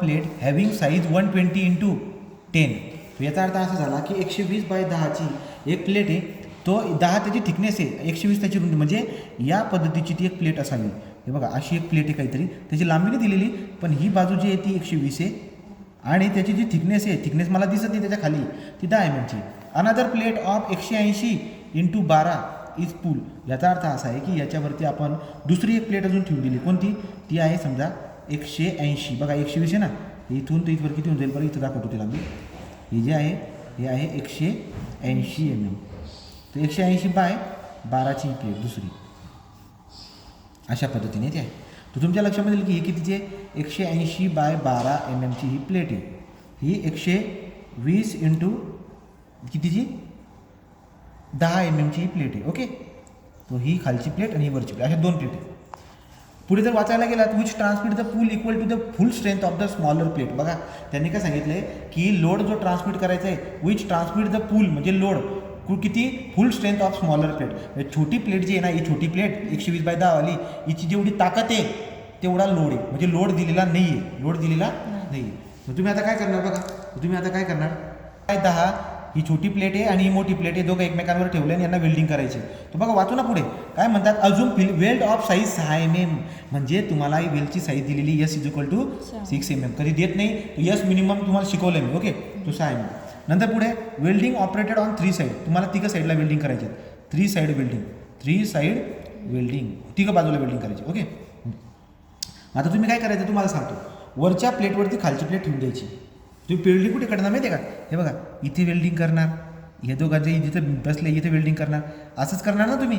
Plate having size 120x10. याचा अर्थ असा झाला की 120x10ची एक प्लेट आहे, तो 10 त्याची थिकनेस आहे, 120 त्याची रुंदी, म्हणजे या पद्धतीची ती एक प्लेट असावी. हे बघा अशी एक प्लेट आहे काहीतरी, त्याची लांबी नाही दिलेली, पण ही बाजू जी आहे ती 120 आहे आणि त्याची जी थिकनेस आहे, थिकनेस मला दिसत नाही त्याच्या खाली, ती 10 mm ची. Another plate of 180x12 is pool. याचा अर्थ असा आहे की याच्यावरती आपण दुसरी एक प्लेट अजून ठेवून दिली. कोणती? ती आहे समजा 180. बघा 120 आहे ना, इथून तर इथवर किती होऊन जाईल बरं, इथं दाखवतो ती लांबी. ही जी आहे हे आहे 180 mm. तर 180x12ची ही प्लेट दुसरी अशा पद्धतीने ती आहे. तर तुमच्या लक्षामध्ये येईल की ही कितीची आहे? 180x12 mm ची ही प्लेट आहे. ही 120 × कितीची 10 mm ची ही प्लेट आहे. ओके, तो ही खालची प्लेट आणि ही वरची प्लेट, अशा दोन प्लेट आहे. पुढे जर वाचायला गेलात, which transmit the pull equal to the full strength of the smaller plate. बघा त्यांनी काय सांगितलं आहे की लोड जो ट्रान्समिट करायचा आहे, विच ट्रान्समिट द पूल म्हणजे लोड किती, फुल स्ट्रेंथ ऑफ स्मॉलर प्लेट. छोटी प्लेट जी आहे ना, ही छोटी प्लेट 120x10 वाली, हिची जेवढी ताकद आहे तेवढा लोड आहे, म्हणजे लोड दिलेला नाही आहे, लोड दिलेला नाही आहे. मग तुम्ही आता काय करणार? बघा तुम्ही आता काय करणार, 10 ही छोटी प्लेट आहे आणि ही मोठी प्लेट आहे, दोघं एकमेकांवर ठेवले आणि यांना वेल्डिंग करायचे. तर बघा वाचू ना पुढे काय म्हणतात, अजून वेल्ड ऑफ साईज 6 mm, म्हणजे तुम्हाला ही वेल्डची साईज दिलेली S = 6 mm. कधी देत नाही, तो S मिनिमम तुम्हाला शिकवलं मी. ओके, तो 6 mm. नंतर पुढे वेल्डिंग ऑपरेटेड ऑन 3 साईड, तुम्हाला तिघं साईडला वेल्डिंग करायचे, 3 साईड वेल्डिंग, तिघं बाजूला वेल्डिंग करायची. ओके, आता तुम्ही काय करायचं तुम्हाला सांगतो. वरच्या प्लेटवरती खालची प्लेट ठेवून द्यायची. तुम्ही वेल्डिंग कुठे करणार माहिती आहे का? हे बघा इथे वेल्डिंग करणार, हे दोघांचे जिथं बसले इथे वेल्डिंग करणार, असंच करणार ना तुम्ही.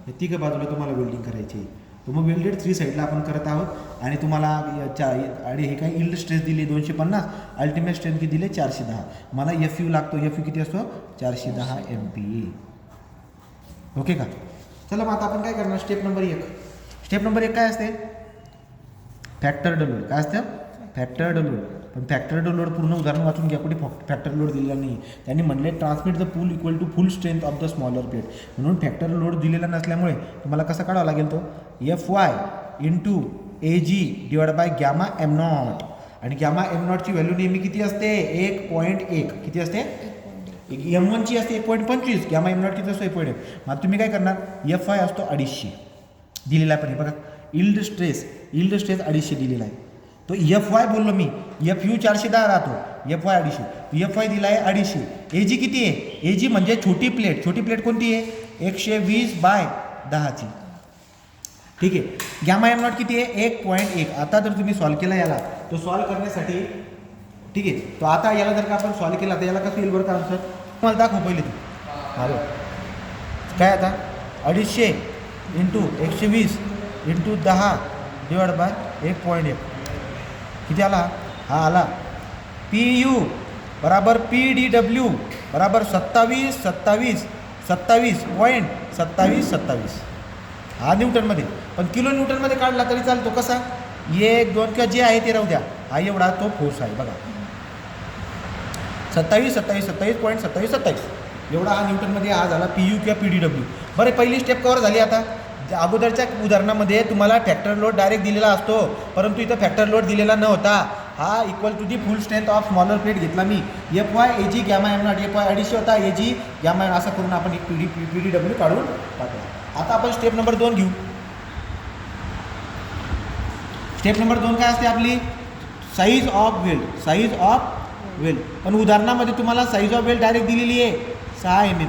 हे तिघं बाजूला तुम्हाला वेल्डिंग करायची. तर मग वेल्डेड 3 साईडला आपण करत आहोत आणि तुम्हाला आणि हे काही इल्ड स्ट्रेस दिली 250, अल्टिमेट स्ट्रेंथ किती दिले 410. मला FU लागतो, FU किती असतो 410 MPa. ओके का? चला मग आता आपण काय करणार, स्टेप नंबर 1. स्टेप नंबर 1 काय असते? फॅक्टर्ड लोड. काय असतं? फॅक्टर्ड लोड. पण फॅक्टर्ड लोड पूर्ण उदाहरण वाचून घ्या, कुठे फॅक्टर लोड दिलेला नाही. त्यांनी म्हणले transmit the pull equal to full strength of the smaller plate. म्हणून फॅक्टर लोड दिलेला नसल्यामुळे तुम्हाला कसा काढावा लागेल तो, FY × AG / गॅमा M0. आणि गॅमा M0 ची व्हॅल्यू नेहमी किती असते? 1.1. किती असते? M1 ची असते 1.25, गॅमा M0 किती असतो 1.1. मग तुम्ही काय करणार, FY असतो 250 दिलेला आहे. पण हे बघा इल्ड स्ट्रेस 250 दिलेला आहे. तो FY बोललो मी, FU 410 राहतो, FY 250. FY दिला आहे 250. AG किती आहे? AG म्हणजे छोटी प्लेट. छोटी प्लेट कोणती आहे? 120x10ची. ठीक आहे. गॅमा M0 किती आहे? 1.1. आता जर तुम्ही सॉल्व केला याला, तो सॉल्व करण्यासाठी ठीक आहे, तो आता याला जर का आपण सॉल्व केला तर याला कसं येईल बरं का आन्सर? मला दाखव पहिले तू. हा काय आता 250 × 120 × 10 / 1.1 किती आला? हा आला PU = PDW = 27. हा न्यूटनमध्ये, पण किलो न्यूटनमध्ये काढला तरी चालतो. कसा? 1, 2 किंवा जे आहे ते राहू द्या. हा एवढा तो फोर्स आहे बघा, 27 एवढा हा न्यूटनमध्ये हा झाला PU किंवा PDW. बरं, पहिली स्टेप कवर झाली. आता अगोदरच्या उदाहरणामध्ये तुम्हाला फॅक्टर लोड डायरेक्ट दिलेला असतो, परंतु इथं फॅक्टर लोड दिलेला नव्हता. हा equal to the full strength of smaller plate घेतला मी. FY AG gamma M0, FY 250 होता, AG गॅमा असं करून आपण एक PDW काढून टाकला. आता आपण स्टेप नंबर 2 घेऊ. स्टेप नंबर 2 काय असते आपली? Size of weld. पण उदाहरणामध्ये तुम्हाला साईज ऑफ वेल्ड डायरेक्ट दिलेली आहे 6 mm.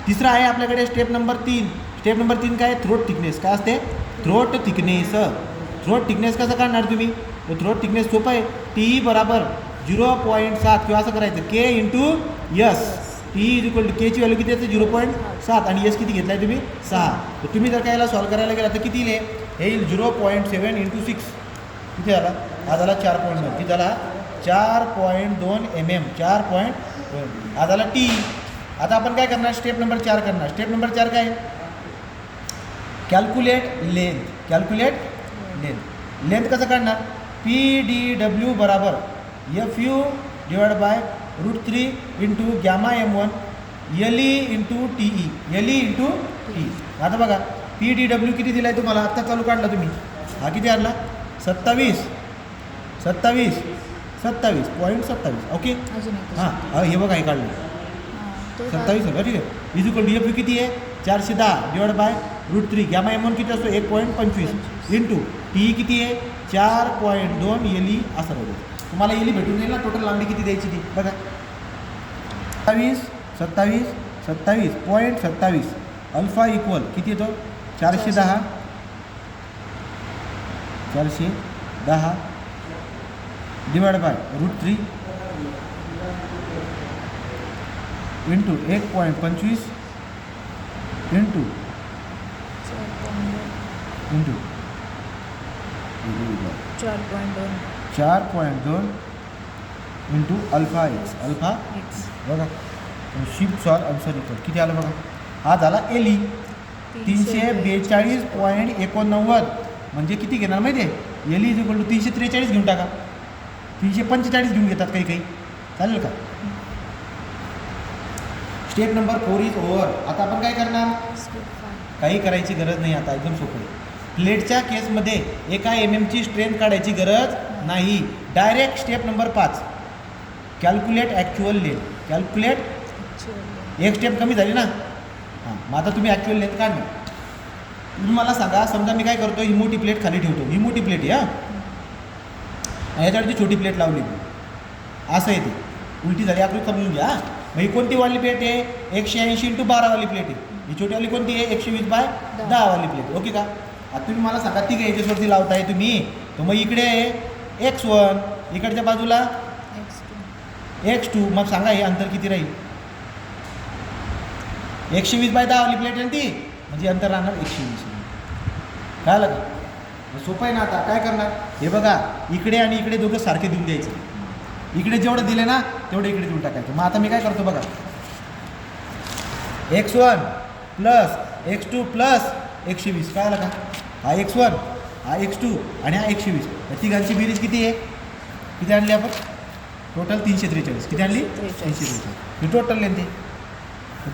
तिसरा आहे आपल्याकडे स्टेप नंबर 3. स्टेप नंबर 3 काय? Throat thickness. काय असते? थ्रोट थिकनेस कसं काढणार तुम्ही? तो थ्रोट थिकनेस सोपं आहे. TE = 0.7 किंवा असं करायचं K × S. TE = K ची व्हॅल्यू किती असते? 0.7 आणि S किती घेतला आहे तुम्ही? 6. तर तुम्ही जर का याला सॉल्व करायला गेला तर किती येईल? हे येईल 0.7 × 6. किती झाला? हा झाला 4.2. किती झाला? 4.2 mm. 4.2. हा झाला TE. आता आपण काय करणार? स्टेप नंबर 4 करणार. स्टेप नंबर 4 काय? कॅल्क्युलेट लेंथ कसं काढणार? PDW = FU / √3 × gamma M1 LE × TE. आता बघा PDW किती दिला आहे तुम्हाला? आत्ता चालू काढला तुम्ही. हा किती आणला? 27 27 27.27 ओके. अजून एक हां हे बघा हे काढलं हां, ते 27 होतं ठीक आहे. इज इक्वल टू एफ किती आहे 410 divide by √3. Gamma M one किती असतो 1.25 इंटू टी किती आहे 4.2 एल असं राहिलं. तुम्हाला एल भेटून जाईल ना. टोटल लांबी किती द्यायची ती बघा 27.27 अल्फा इक्वल किती येतो 410 divide by √3 into 1.25 into 4.2 into alpha x बघा. शिफ्ट सॉल्व आन्सर इक्वल किती आलं बघा. हा झाला एली 342.89 म्हणजे किती घेणार माहिती आहे. एली इज इक्वल टू 343 घेऊन टाका. 345 घेऊन घेतात काही काही चालेल का. Step number 4 is over. आता आपण काय करणार काही करायची गरज नाही. आता एकदम सोपं आहे. प्लेटच्या केसमध्ये एका ची स्ट्रेंथ काढायची गरज नाही. Direct step number 5 calculate actual length. Calculate एक स्टेप कमी झाली ना. हां मग आता तुम्ही ॲक्च्युअल लेंथ काढणार. तुम्ही मला सांगा समजा मी काय करतो ही मोठी प्लेट खाली ठेवतो. ही मोठी प्लेट आहे हां याच्यावरती छोटी प्लेट लावली असं येते उलटी झाली आकृती समजून घ्या. मग ही कोणती वाली प्लेट आहे 180x12 वाली प्लेट आहे. ही छोटीवाली कोणती आहे 120/10 वाली प्लेट ओके का. आता तुम्ही मला सांगा ती याच्यावरती लावताय तुम्ही तर मग इकडे x1 इकडच्या बाजूला x2 मग सांगा हे अंतर किती राहील 120/10 वाली प्लेट आहे ती म्हणजे अंतर राहणार 120. काय आलं का सोपं आहे ना. आता काय करणार हे बघा इकडे आणि इकडे दोघं सारखे देऊन द्यायचे. इकडे जेवढं दिले ना तेवढं इकडे देऊन टाकायचं. मग आता मी काय करतो बघा x1 प्लस x2 प्लस 120 काय आलं का. हा x1 हा x2 आणि हा 120 या तिघांची बेरीज किती आहे किती आणली आपण टोटल 343. किती आणली 343 ही टोटल लेंथ आहे.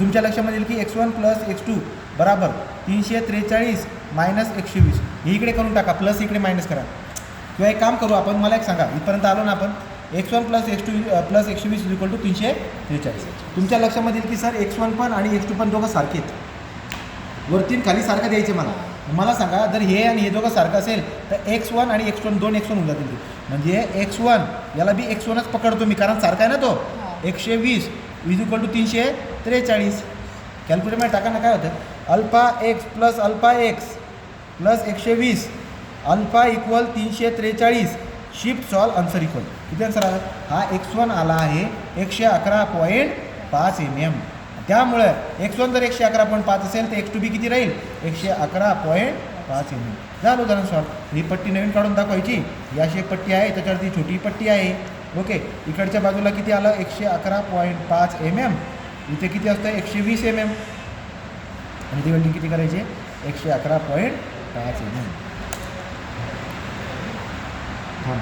तुमच्या लक्षामध्ये येईल की x1 प्लस x2 बराबर 343 मायनस 120. हे इकडे करून टाका प्लस इकडे मायनस करा. किंवा एक काम करू आपण मला एक सांगा इथपर्यंत आलो ना आपण x1 plus x2 plus 120 is equal to 343. तुमच्या लक्षामध्ये येईल की सर x1 पण आणि x2 पण दोघं सारखे आहेत. वरती खाली सारखं द्यायचे मला सांगा जर हे आणि हे दोघं सारखं असेल तर x1 आणि x2 दोन x1 होऊन जातील. म्हणजे x1 याला बी x1च पकडतो मी कारण सारखा आहे ना तो 120 इज इक्वल टू 343. कॅल्क्युलेटरमध्ये टाका ना काय होतं alpha x plus alpha x plus 120 alpha equal 343. Shift solve answer equal किती आन्सर आला हा x1 आला आहे 111.5 mm. त्यामुळे x1 जर 111.5 असेल तर x2 बी किती राहील 111.5 mm. झालं उदाहरण सॉल्व. ही पट्टी नवीन काढून दाखवायची. ही अशी एक पट्टी आहे त्याच्यावरती छोटी पट्टी आहे ओके. इकडच्या बाजूला किती आलं 111.5 mm. इथे किती असतं 120 mm आणि ती वेल्डिंग किती करायची 111.5 mm. हां